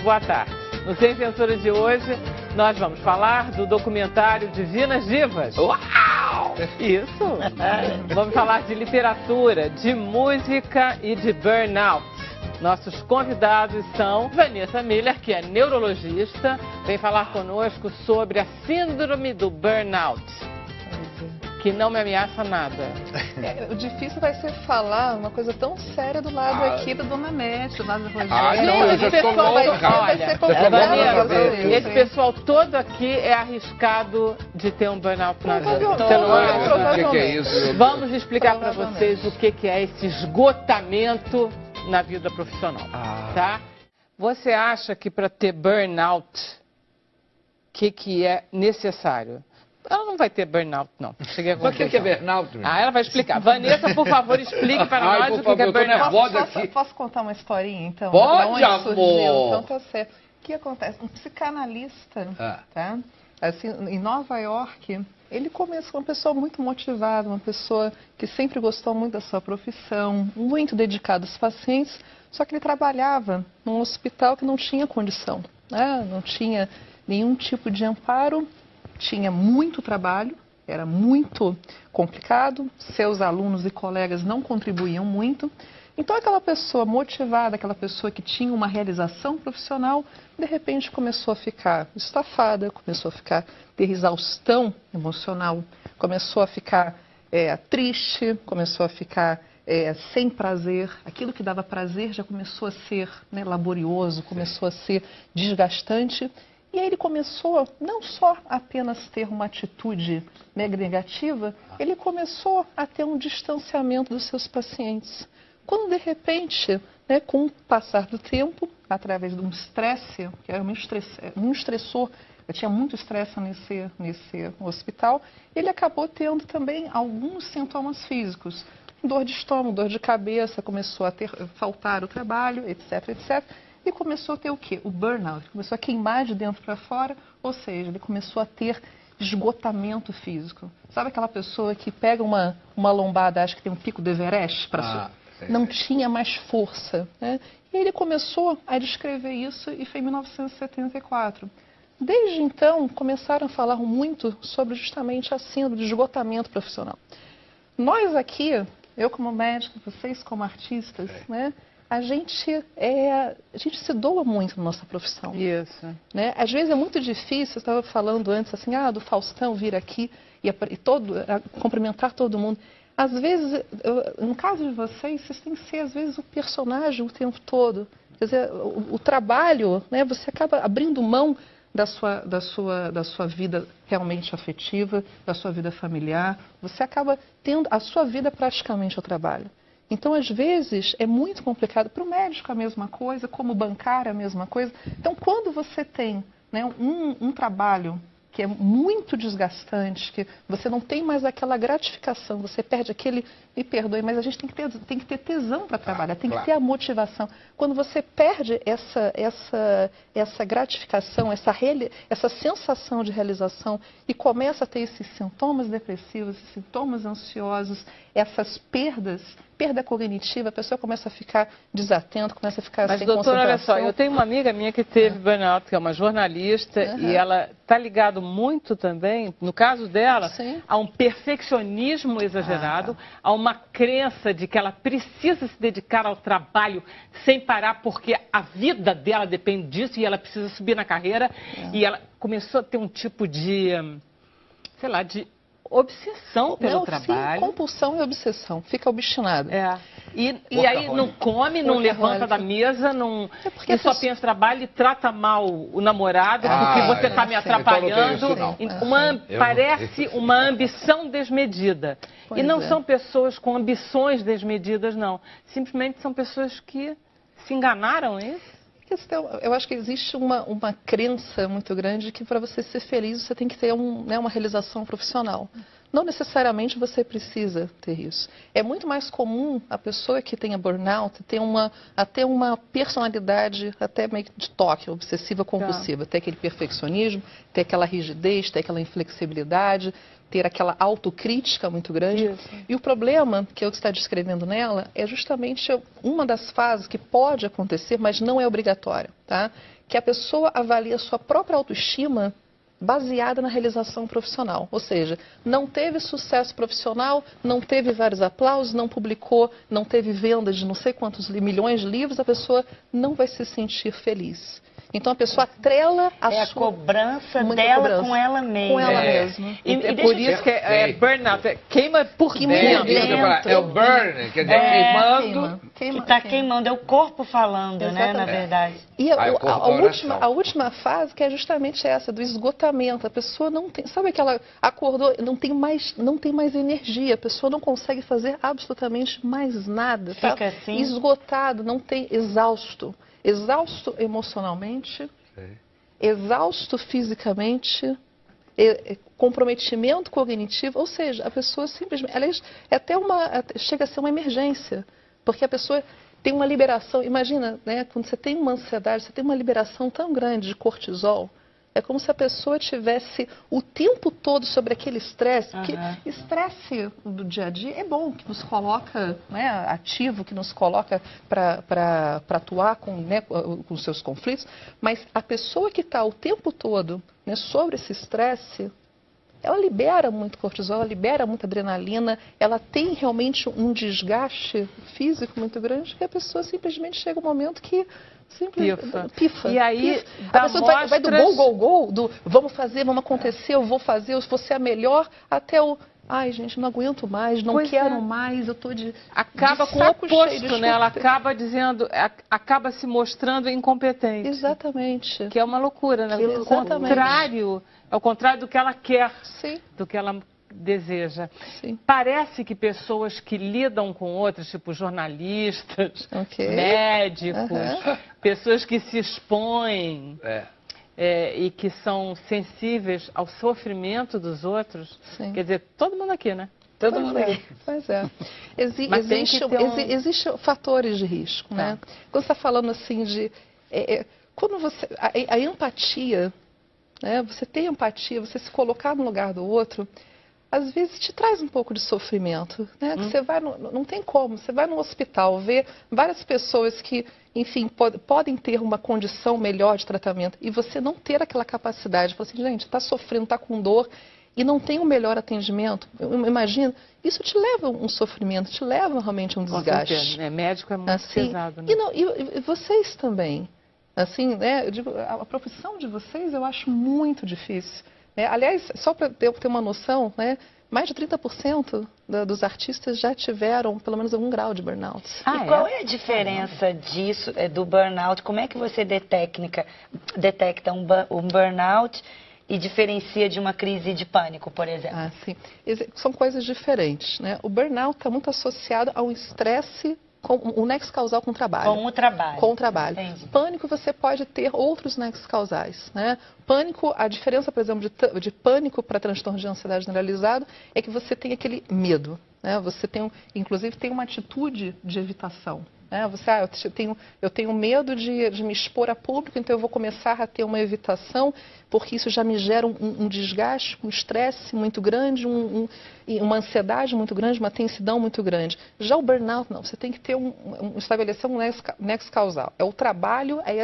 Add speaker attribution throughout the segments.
Speaker 1: boa tarde. No Sem Censura de hoje, nós vamos falar do documentário Divinas Divas.
Speaker 2: Uau!
Speaker 1: Isso! Vamos falar de literatura, de música e de burnout. Nossos convidados são Vanessa Miller, que é neurologista, vem falar conosco sobre a síndrome do burnout, que não me ameaça nada.
Speaker 3: O difícil vai ser falar uma coisa tão séria do lado aqui da Dona Mete, do lado da Rogéria.
Speaker 2: Não, eu já estou louca.
Speaker 3: Vai ser complicado.
Speaker 1: Esse pessoal todo aqui é arriscado de ter um burnout na vida.
Speaker 2: O que é isso?
Speaker 1: Vamos explicar para vocês o que é esse esgotamento na vida profissional, tá? Você acha que para ter burnout, o que é necessário? Ela não vai ter burnout, não. Cheguei a
Speaker 2: Mas o que é burnout?
Speaker 1: Ela vai explicar. Vanessa, por favor, explique para nós o que é burnout.
Speaker 3: Posso contar uma historinha, então?
Speaker 2: Pode, amor!
Speaker 3: Então tá certo. O que acontece? Um psicanalista, tá? Assim, em Nova York, ele começou uma pessoa muito motivada, uma pessoa que sempre gostou muito da sua profissão, muito dedicado aos pacientes, só que ele trabalhava num hospital que não tinha condição, né? Não tinha nenhum tipo de amparo, tinha muito trabalho, era muito complicado, seus alunos e colegas não contribuíam muito. Então aquela pessoa motivada, aquela pessoa que tinha uma realização profissional, de repente começou a ficar estafada, começou a ter exaustão emocional, começou a ficar triste, começou a ficar sem prazer. Aquilo que dava prazer já começou a ser laborioso, começou a ser desgastante. E aí ele começou não só apenas ter uma atitude mega negativa, ele começou a ter um distanciamento dos seus pacientes. Quando, de repente, com o passar do tempo, através de um estresse, que era um estressor, eu tinha muito estresse nesse hospital, ele acabou tendo também alguns sintomas físicos. Dor de estômago, dor de cabeça, começou a faltar o trabalho, etc, etc. E começou a ter o quê? O burnout. Começou a queimar de dentro para fora, ou seja, ele começou a ter esgotamento físico. Sabe aquela pessoa que pega uma lombada, acha que tem um pico do Everest para subir? Não tinha mais força, né? E ele começou a descrever isso e foi em 1974. Desde então, começaram a falar muito sobre justamente a síndrome de esgotamento profissional. Nós aqui, eu como médica, vocês como artistas, né? A gente se doa muito na nossa profissão.
Speaker 1: Isso.
Speaker 3: Né? Às vezes é muito difícil, eu estava falando antes assim, do Faustão vir aqui e cumprimentar todo mundo. Às vezes, no caso de vocês têm que ser, às vezes, o personagem o tempo todo. Quer dizer, o trabalho, né, você acaba abrindo mão da sua vida realmente afetiva, da sua vida familiar. Você acaba tendo a sua vida praticamente ao trabalho. Então, às vezes, é muito complicado. Para o médico a mesma coisa, como bancário a mesma coisa. Então, quando você tem um trabalho que é muito desgastante, que você não tem mais aquela gratificação, você perde aquele, me perdoe, mas a gente tem que ter tesão para trabalhar, tem que ter a motivação. Quando você perde essa gratificação, essa sensação de realização e começa a ter esses sintomas depressivos, esses sintomas ansiosos, essas perda cognitiva, a pessoa começa a ficar desatenta, começa a ficar sem concentração. Mas, doutora,
Speaker 1: olha só, eu tenho uma amiga minha que teve burnout, que é uma jornalista, e ela está ligada muito também, no caso dela, a um perfeccionismo exagerado, a uma crença de que ela precisa se dedicar ao trabalho sem parar, porque a vida dela depende disso e ela precisa subir na carreira. E ela começou a ter um tipo de, sei lá, de obsessão pelo trabalho.
Speaker 3: Sim, compulsão e obsessão. Fica obstinado.
Speaker 1: E aí não come, não levanta da mesa, e só pensa trabalho e trata mal o namorado, porque você está me atrapalhando. Parece uma ambição desmedida. E não são pessoas com ambições desmedidas, não. Simplesmente são pessoas que se enganaram, é isso?
Speaker 3: Eu acho que existe uma crença muito grande que para você ser feliz você tem que ter uma realização profissional. Não necessariamente você precisa ter isso. É muito mais comum a pessoa que tenha burnout ter uma personalidade até meio de toque, obsessiva compulsiva. Ter aquele perfeccionismo, ter aquela rigidez, ter aquela inflexibilidade. ter aquela autocrítica muito grande. Isso. E o problema que eu estou descrevendo nela é justamente uma das fases que pode acontecer, mas não é obrigatória, tá? Que a pessoa avalia a sua própria autoestima baseada na realização profissional. Ou seja, não teve sucesso profissional, não teve vários aplausos, não publicou, não teve vendas de não sei quantos milhões de livros, a pessoa não vai se sentir feliz. Então a pessoa atrela a sua...
Speaker 4: cobrança dela com ela mesma.
Speaker 3: Com ela mesma.
Speaker 1: E por isso que é burnout, queima por dentro.
Speaker 2: É o burn, quer dizer, queimando.
Speaker 4: Que está queimando, é o corpo falando, né, na verdade.
Speaker 3: E a última fase, que é justamente essa, do esgotamento. A pessoa não tem, sabe aquela, acordou, não tem mais energia, a pessoa não consegue fazer absolutamente mais nada.
Speaker 4: Fica
Speaker 3: tá?
Speaker 4: assim.
Speaker 3: Esgotado, não tem, exausto. Exausto emocionalmente, exausto fisicamente, comprometimento cognitivo, ou seja, a pessoa simplesmente, chega a ser uma emergência, porque a pessoa tem uma liberação, imagina, né, quando você tem uma ansiedade, você tem uma liberação tão grande de cortisol, é como se a pessoa tivesse o tempo todo sobre aquele estresse, porque estresse do dia a dia é bom, que nos coloca, né, ativo, que nos coloca para atuar com os seus conflitos, mas a pessoa que está o tempo todo, né, sobre esse estresse, ela libera muito cortisol, ela libera muita adrenalina, ela tem realmente um desgaste físico muito grande, que a pessoa simplesmente chega um momento que pifa.
Speaker 1: E aí,
Speaker 3: a pessoa vai do gol, do vamos fazer, vamos acontecer, eu vou fazer, eu vou ser a melhor, até o ai, gente, não aguento mais, não quero mais, eu tô
Speaker 1: acaba com o oposto, né? Ela acaba dizendo, acaba se mostrando incompetente.
Speaker 3: Exatamente.
Speaker 1: Que é uma loucura, né? É o contrário do que ela quer, do que ela deseja.
Speaker 3: Sim.
Speaker 1: Parece que pessoas que lidam com outras, tipo jornalistas, médicos, pessoas que se expõem e que são sensíveis ao sofrimento dos outros, quer dizer, todo mundo aqui, né?
Speaker 4: Todo mundo aqui.
Speaker 3: Pois é. Existem fatores de risco, né? Quando você está falando assim de... quando você... A empatia, né? Você ter empatia, você se colocar no lugar do outro, às vezes te traz um pouco de sofrimento, né? Que você vai, não tem como, você vai no hospital, vê várias pessoas que, enfim, podem ter uma condição melhor de tratamento e você não ter aquela capacidade, falar assim, gente, está sofrendo, está com dor e não tem um melhor atendimento, imagina, isso te leva a um sofrimento, te leva realmente a um desgaste.
Speaker 1: Com certeza, né? Médico é muito pesado, né?
Speaker 3: E vocês também, assim, né? Eu digo, a profissão de vocês eu acho muito difícil. Aliás, só para eu ter uma noção, né, mais de 30% dos artistas já tiveram pelo menos algum grau de burnout.
Speaker 4: E qual é a diferença disso, do burnout? Como é que você detecta um burnout e diferencia de uma crise de pânico, por exemplo?
Speaker 3: Sim. São coisas diferentes, né? O burnout está muito associado ao estresse, o nexo causal com o trabalho.
Speaker 4: Com o trabalho.
Speaker 3: Com o trabalho.
Speaker 4: Entendi.
Speaker 3: Pânico, você pode ter outros nexos causais, né? Pânico, a diferença, por exemplo, de pânico para transtorno de ansiedade generalizado é que você tem aquele medo, né? Você tem, inclusive, tem uma atitude de evitação. Né? Eu tenho medo de me expor a público, então eu vou começar a ter uma evitação, porque isso já me gera um desgaste, um estresse muito grande, uma ansiedade muito grande, uma tensidão muito grande. Já o burnout, não. Você tem que ter estabelecer um nexo causal. É o trabalho, é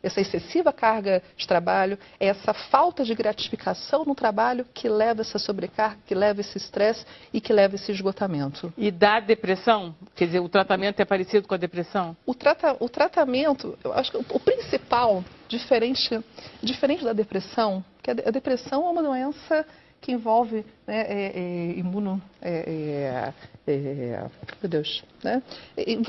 Speaker 3: essa excessiva carga de trabalho, é essa falta de gratificação no trabalho que leva essa sobrecarga, que leva esse estresse e que leva esse esgotamento.
Speaker 1: E da depressão? Quer dizer, o tratamento é parecido com a depressão?
Speaker 3: O tratamento, eu acho que o principal, diferente da depressão, que a depressão é uma doença que envolve, né, meu Deus, né?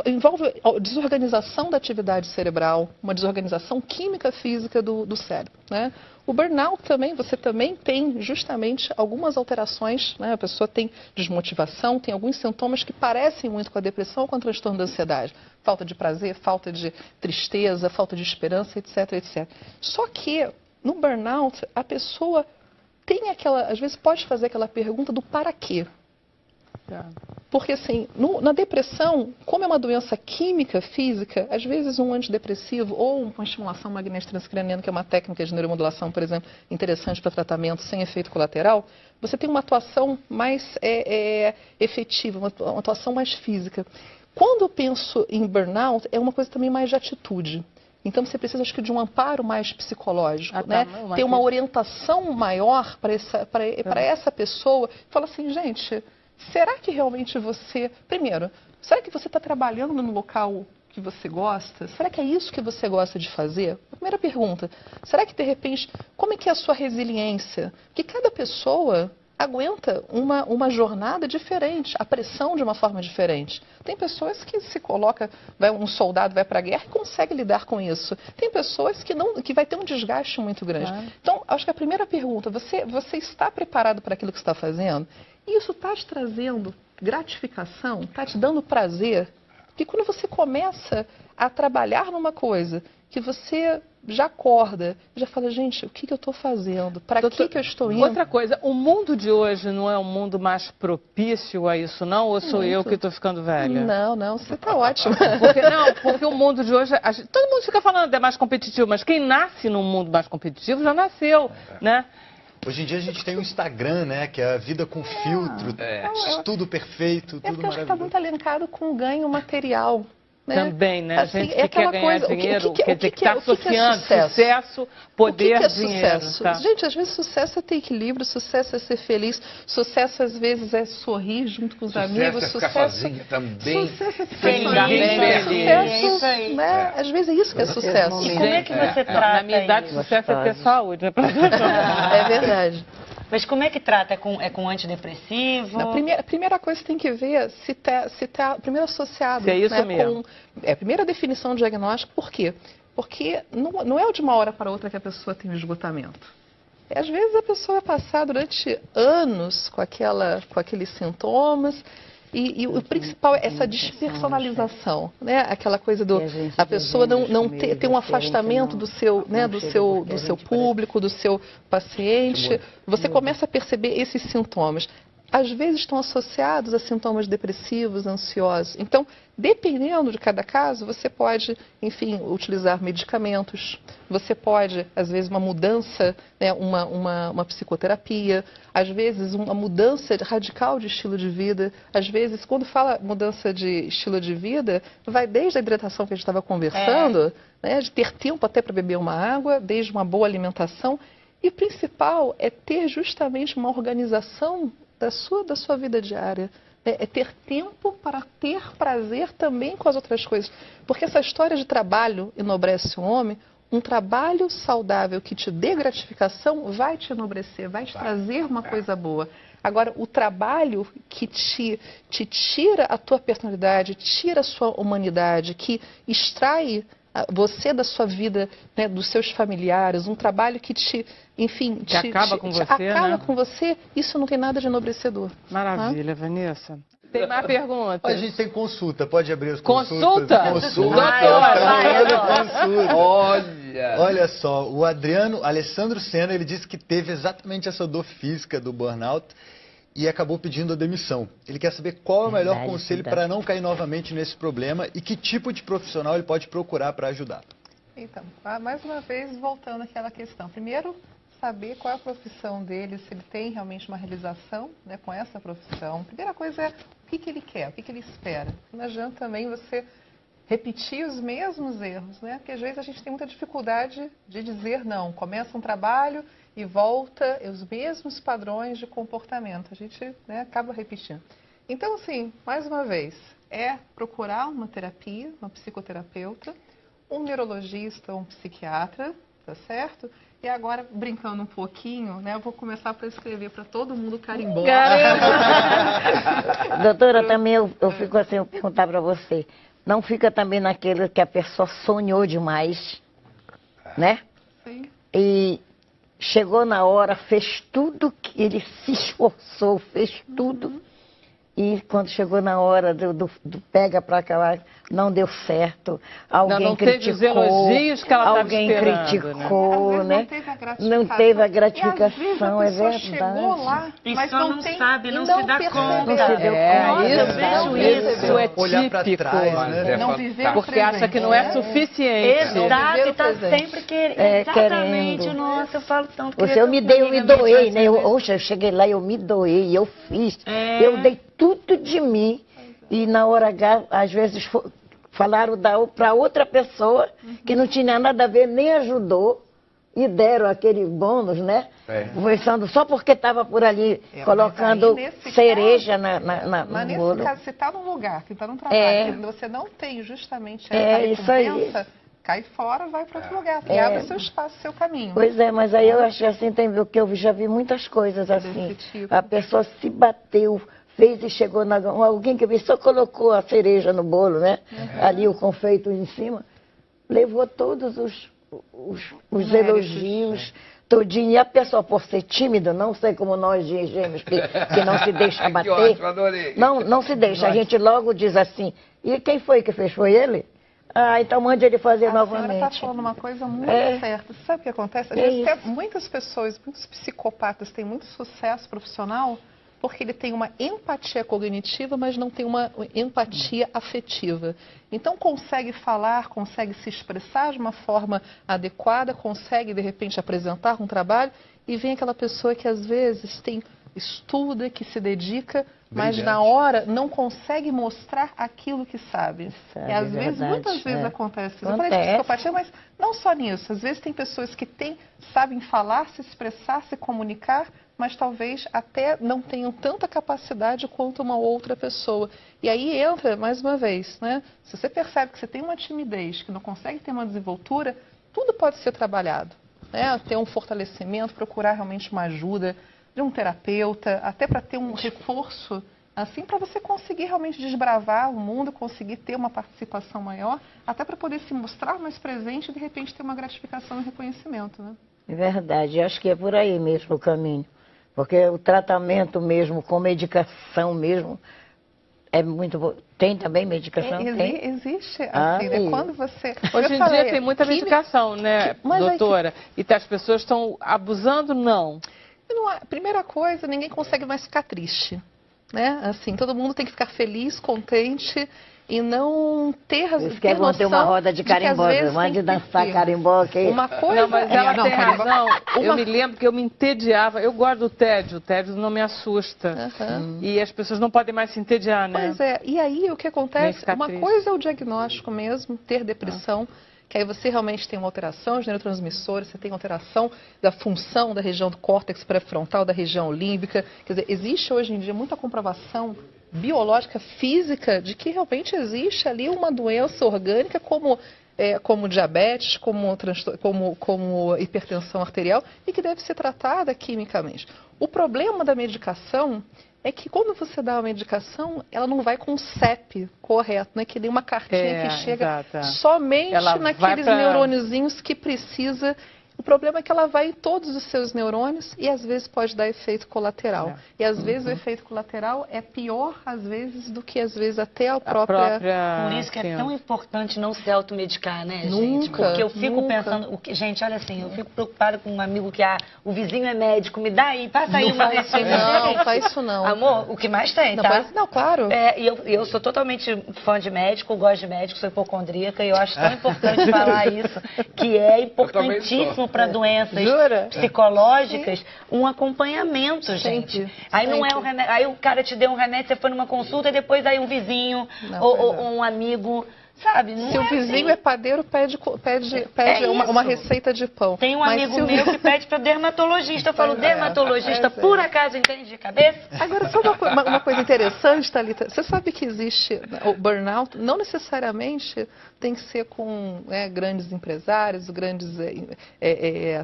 Speaker 3: Envolve desorganização da atividade cerebral, uma desorganização química física do cérebro, né? O burnout também, você também tem justamente algumas alterações, né? A pessoa tem desmotivação, tem alguns sintomas que parecem muito com a depressão ou com o transtorno da ansiedade. Falta de prazer, falta de tristeza, falta de esperança, etc, etc. Só que no burnout, a pessoa tem às vezes pode fazer aquela pergunta do para quê. Porque, assim, na depressão, como é uma doença química, física, às vezes um antidepressivo ou uma estimulação magnética transcraniana, que é uma técnica de neuromodulação, por exemplo, interessante para tratamento sem efeito colateral, você tem uma atuação mais efetiva, uma atuação mais física. Quando eu penso em burnout, é uma coisa também mais de atitude. Então, você precisa, acho que, de um amparo mais psicológico, né? Ter uma orientação maior para essa pessoa. Fala assim, gente, será que realmente você... Primeiro, será que você está trabalhando no local que você gosta? Será que é isso que você gosta de fazer? A primeira pergunta. Será que, de repente, como é que é a sua resiliência? Porque cada pessoa aguenta uma jornada diferente, a pressão de uma forma diferente. Tem pessoas que se coloca, um soldado vai para a guerra e consegue lidar com isso. Tem pessoas que vai ter um desgaste muito grande. Claro. Então, acho que a primeira pergunta, você está preparado para aquilo que está fazendo? Isso está te trazendo gratificação? Está te dando prazer? Porque quando você começa a trabalhar numa coisa que você já acorda, já fala, gente, o que eu estou fazendo? Para que eu estou indo?
Speaker 1: Outra coisa, o mundo de hoje não é um mundo mais propício a isso, não? Ou sou eu que estou ficando velha?
Speaker 3: Não, você está ótima.
Speaker 1: Porque o mundo de hoje, todo mundo fica falando que é mais competitivo, mas quem nasce num mundo mais competitivo já nasceu, né?
Speaker 5: Hoje em dia a gente tem o Instagram, né? Que é a vida com filtro, tudo perfeito, tudo maravilhoso.
Speaker 3: Eu acho que está muito alinkado com o ganho material. Né?
Speaker 1: Também, né?
Speaker 3: Assim,
Speaker 1: a gente que quer ganhar dinheiro, quer dizer, que está associando sucesso, poder, dinheiro.
Speaker 3: Sucesso?
Speaker 1: Tá?
Speaker 3: Gente, às vezes sucesso é ter equilíbrio, sucesso é ser feliz, sucesso às vezes é sorrir junto com os amigos.
Speaker 2: Sucesso é ficar sozinha também.
Speaker 3: Sucesso é
Speaker 1: feliz.
Speaker 3: Sucesso, né? Às vezes é isso que é sucesso.
Speaker 4: E como é que você trata
Speaker 1: Na minha idade,
Speaker 4: isso?
Speaker 1: sucesso é ter saúde.
Speaker 3: É verdade.
Speaker 4: Mas como é que trata? É com antidepressivo?
Speaker 3: A primeira coisa que tem que ver se tá primeiro associado.
Speaker 1: Se é isso mesmo.
Speaker 3: A primeira definição diagnóstica, por quê? Porque não é de uma hora para outra que a pessoa tem um esgotamento. Às vezes a pessoa vai passar durante anos com aqueles sintomas. E o principal é essa despersonalização, né? Aquela coisa a pessoa não ter um afastamento do seu público, do seu paciente. Você começa a perceber esses sintomas. Às vezes estão associados a sintomas depressivos, ansiosos. Então, dependendo de cada caso, você pode, enfim, utilizar medicamentos. Você pode, às vezes, uma mudança, né, uma psicoterapia. Às vezes, uma mudança radical de estilo de vida. Às vezes, quando fala mudança de estilo de vida, vai desde a hidratação que a gente estava conversando, né, de ter tempo até para beber uma água, desde uma boa alimentação. E o principal é ter justamente uma organização da sua vida diária. É ter tempo para ter prazer também com as outras coisas. Porque essa história de trabalho enobrece o homem, um trabalho saudável que te dê gratificação vai te enobrecer, vai te trazer uma coisa boa. Agora, o trabalho que te tira a tua personalidade, tira a sua humanidade, que extrai você da sua vida, né, dos seus familiares, um trabalho que
Speaker 1: acaba com você,
Speaker 3: isso não tem nada de enobrecedor.
Speaker 1: Maravilha, Vanessa. Tem mais perguntas?
Speaker 5: A gente tem consulta, pode abrir as
Speaker 1: consultas?
Speaker 5: Consulta. Olha só, o Alessandro Senna, ele disse que teve exatamente essa dor física do burnout e acabou pedindo a demissão. Ele quer saber qual é o melhor conselho para não cair novamente nesse problema e que tipo de profissional ele pode procurar para ajudar.
Speaker 3: Então, mais uma vez, voltando àquela questão. Primeiro, saber qual é a profissão dele, se ele tem realmente uma realização, né, com essa profissão. Primeira coisa é o que ele quer, o que ele espera. Não adianta também você repetir os mesmos erros, né? Porque às vezes a gente tem muita dificuldade de dizer não. Começa um trabalho e volta os mesmos padrões de comportamento. A gente, né, acaba repetindo. Então, assim, mais uma vez, é procurar uma terapia, uma psicoterapeuta, um neurologista ou um psiquiatra, tá certo? E agora, brincando um pouquinho, né, eu vou começar para escrever para todo mundo carimbó.
Speaker 6: Doutora, também eu fico assim, eu perguntar para você. Não fica também naquele que a pessoa sonhou demais, né?
Speaker 3: Sim.
Speaker 6: E chegou na hora, fez tudo que ele se esforçou, fez tudo. E quando chegou na hora do pega para cá, não deu certo. Alguém
Speaker 1: não
Speaker 6: criticou.
Speaker 1: Teve os elogios que ela
Speaker 6: alguém criticou, né? Não teve a gratificação, é verdade.
Speaker 3: Chegou lá, mas
Speaker 4: só não sabe, não se dá conta.
Speaker 6: Não se deu conta.
Speaker 1: Eu vejo isso é
Speaker 5: olhar para trás, né?
Speaker 3: Não viver
Speaker 1: porque acha que não é suficiente.
Speaker 4: Exato, e está sempre querendo. Exatamente, nossa, eu falo tanto.
Speaker 6: Eu me doei, né? Eu cheguei lá, eu me doei, eu fiz. Eu dei tudo de mim. E na hora H, às vezes, falaram para outra pessoa que não tinha nada a ver, nem ajudou. E deram aquele bônus, né? Conversando só porque estava por ali colocando cereja no bolo.
Speaker 3: Nesse caso, você está num lugar, você está num trabalho, você não tem justamente essa recompensa, cai fora, vai para outro lugar. E abre seu espaço, seu caminho.
Speaker 6: Pois é, mas aí eu achei assim, que eu já vi muitas coisas assim. A pessoa se bateu, fez e chegou alguém que só colocou a cereja no bolo, né? Ali o confeito em cima, levou todos os elogios, todinho. E a pessoa, por ser tímida, não sei como nós gêmeos, que não se deixa bater.
Speaker 2: Ótimo, adorei.
Speaker 6: Não se deixa. A gente logo diz assim, e quem foi que fez? Foi ele? Ah, então mande ele fazer novamente.
Speaker 3: A senhora está falando uma coisa muito certa. Você sabe o que acontece? Às vezes muitas pessoas, muitos psicopatas têm muito sucesso profissional porque ele tem uma empatia cognitiva, mas não tem uma empatia afetiva. Então consegue falar, consegue se expressar de uma forma adequada, consegue de repente apresentar um trabalho e vem aquela pessoa que às vezes estuda, que se dedica, mas na hora não consegue mostrar aquilo que sabe. E às vezes, muitas vezes acontece isso. Eu falei de psicopatia, mas não só nisso. Às vezes tem pessoas que sabem falar, se expressar, se comunicar, mas talvez até não tenham tanta capacidade quanto uma outra pessoa. E aí entra, mais uma vez, né? Se você percebe que você tem uma timidez, que não consegue ter uma desenvoltura, tudo pode ser trabalhado, né? Ter um fortalecimento, procurar realmente uma ajuda de um terapeuta, até para ter um reforço, assim, para você conseguir realmente desbravar o mundo, conseguir ter uma participação maior, até para poder se mostrar mais presente e, de repente, ter uma gratificação e reconhecimento, né?
Speaker 6: É verdade, acho que é por aí mesmo o caminho. Porque o tratamento mesmo, com medicação mesmo, é muito bom. Tem também medicação?
Speaker 3: Existe, assim, né? Quando você...
Speaker 1: Hoje em dia tem muita medicação, né, doutora? E as pessoas estão abusando, não?
Speaker 3: Primeira coisa, ninguém consegue mais ficar triste, né? Assim, todo mundo tem que ficar feliz, contente e não ter noção
Speaker 6: vão ter uma roda de carimbó, mande dançar carimbó.
Speaker 3: Uma coisa...
Speaker 1: Não, mas ela tem razão. Eu me lembro que eu me entediava. Eu gosto do tédio. O tédio não me assusta. E as pessoas não podem mais se entediar, né?
Speaker 3: Pois é. E aí, o que acontece? Uma coisa é o diagnóstico mesmo, ter depressão, que aí você realmente tem uma alteração de neurotransmissores, você tem alteração da função da região do córtex pré-frontal, da região límbica. Quer dizer, existe hoje em dia muita comprovação biológica, física, de que realmente existe ali uma doença orgânica como diabetes, como hipertensão arterial e que deve ser tratada quimicamente. O problema da medicação é que quando você dá uma medicação, ela não vai com o CEP correto, né? Que nem uma cartinha que chega somente naqueles neurôniozinhos que precisa. O problema é que ela vai em todos os seus neurônios e às vezes pode dar efeito colateral. E às vezes o efeito colateral é pior, às vezes, do que às vezes até a própria...
Speaker 4: Por isso que é tão importante não se automedicar, né, gente? Porque eu fico pensando... Gente, olha assim, eu fico preocupada com um amigo que o vizinho é médico, me dá aí, passa aí uma receita.
Speaker 3: Não, faz isso não.
Speaker 4: Amor, o que mais tem, tá?
Speaker 3: Não, claro.
Speaker 4: E eu sou totalmente fã de médico, gosto de médico, sou hipocondríaca e eu acho tão importante falar isso, que é importantíssimo para doenças psicológicas, um acompanhamento, gente. Aí não é um remédio, aí o cara te deu um remédio, você foi numa consulta e depois aí um vizinho ou um amigo, sabe?
Speaker 3: Se o vizinho é padeiro, pede uma receita de pão.
Speaker 4: Tem um amigo meu que pede para dermatologista. Eu falo, dermatologista, por acaso entende de cabeça?
Speaker 3: Agora, só uma coisa interessante, Thalita. Você sabe que existe o burnout, não necessariamente tem que ser com grandes empresários, grandes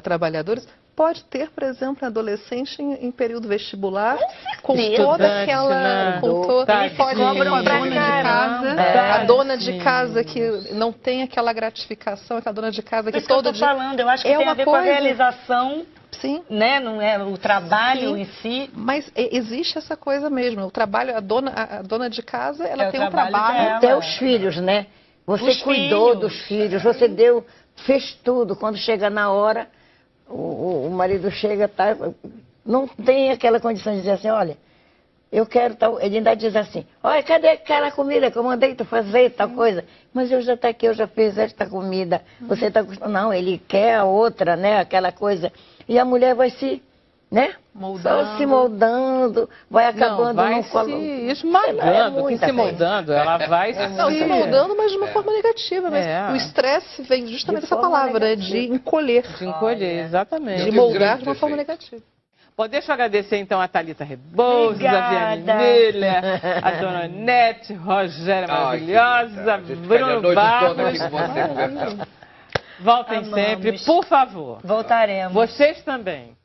Speaker 3: trabalhadores. Pode ter, por exemplo, adolescente em período vestibular, com toda aquela... Pode ter uma dona de casa, a dona de casa que não tem aquela gratificação, aquela dona de casa que todo dia...
Speaker 4: Eu acho que tem a ver com a realização
Speaker 3: Sim.
Speaker 4: Né? Não é o trabalho
Speaker 3: Sim.
Speaker 4: em si.
Speaker 3: Mas existe essa coisa mesmo. O trabalho, a dona de casa, ela tem um trabalho.
Speaker 4: Dela.
Speaker 6: Até os filhos, né? Você cuidou dos filhos, você fez tudo. Quando chega na hora, o marido chega, tá, não tem aquela condição de dizer assim, olha, eu quero tal. Ele ainda diz assim, olha, cadê aquela comida que eu mandei tu fazer, tal coisa? Mas eu já tá aqui, eu já fiz esta comida. Você está acostumado. Não, ele quer a outra, né? Aquela coisa. E a mulher vai se, né? Só se moldando, vai acabando.
Speaker 1: Não, vai se esmagando, se moldando, ela vai
Speaker 3: se moldando, mas de uma forma negativa. Mas o estresse vem justamente dessa palavra, de encolher.
Speaker 1: De encolher, exatamente.
Speaker 3: De moldar de uma forma negativa.
Speaker 1: Bom, deixa eu agradecer então a Thalita Rebouças, a Viane Miller, a Dona Nete, Rogéria maravilhosa, Bruno Barros. Voltem sempre, por favor.
Speaker 4: Voltaremos.
Speaker 1: Vocês também.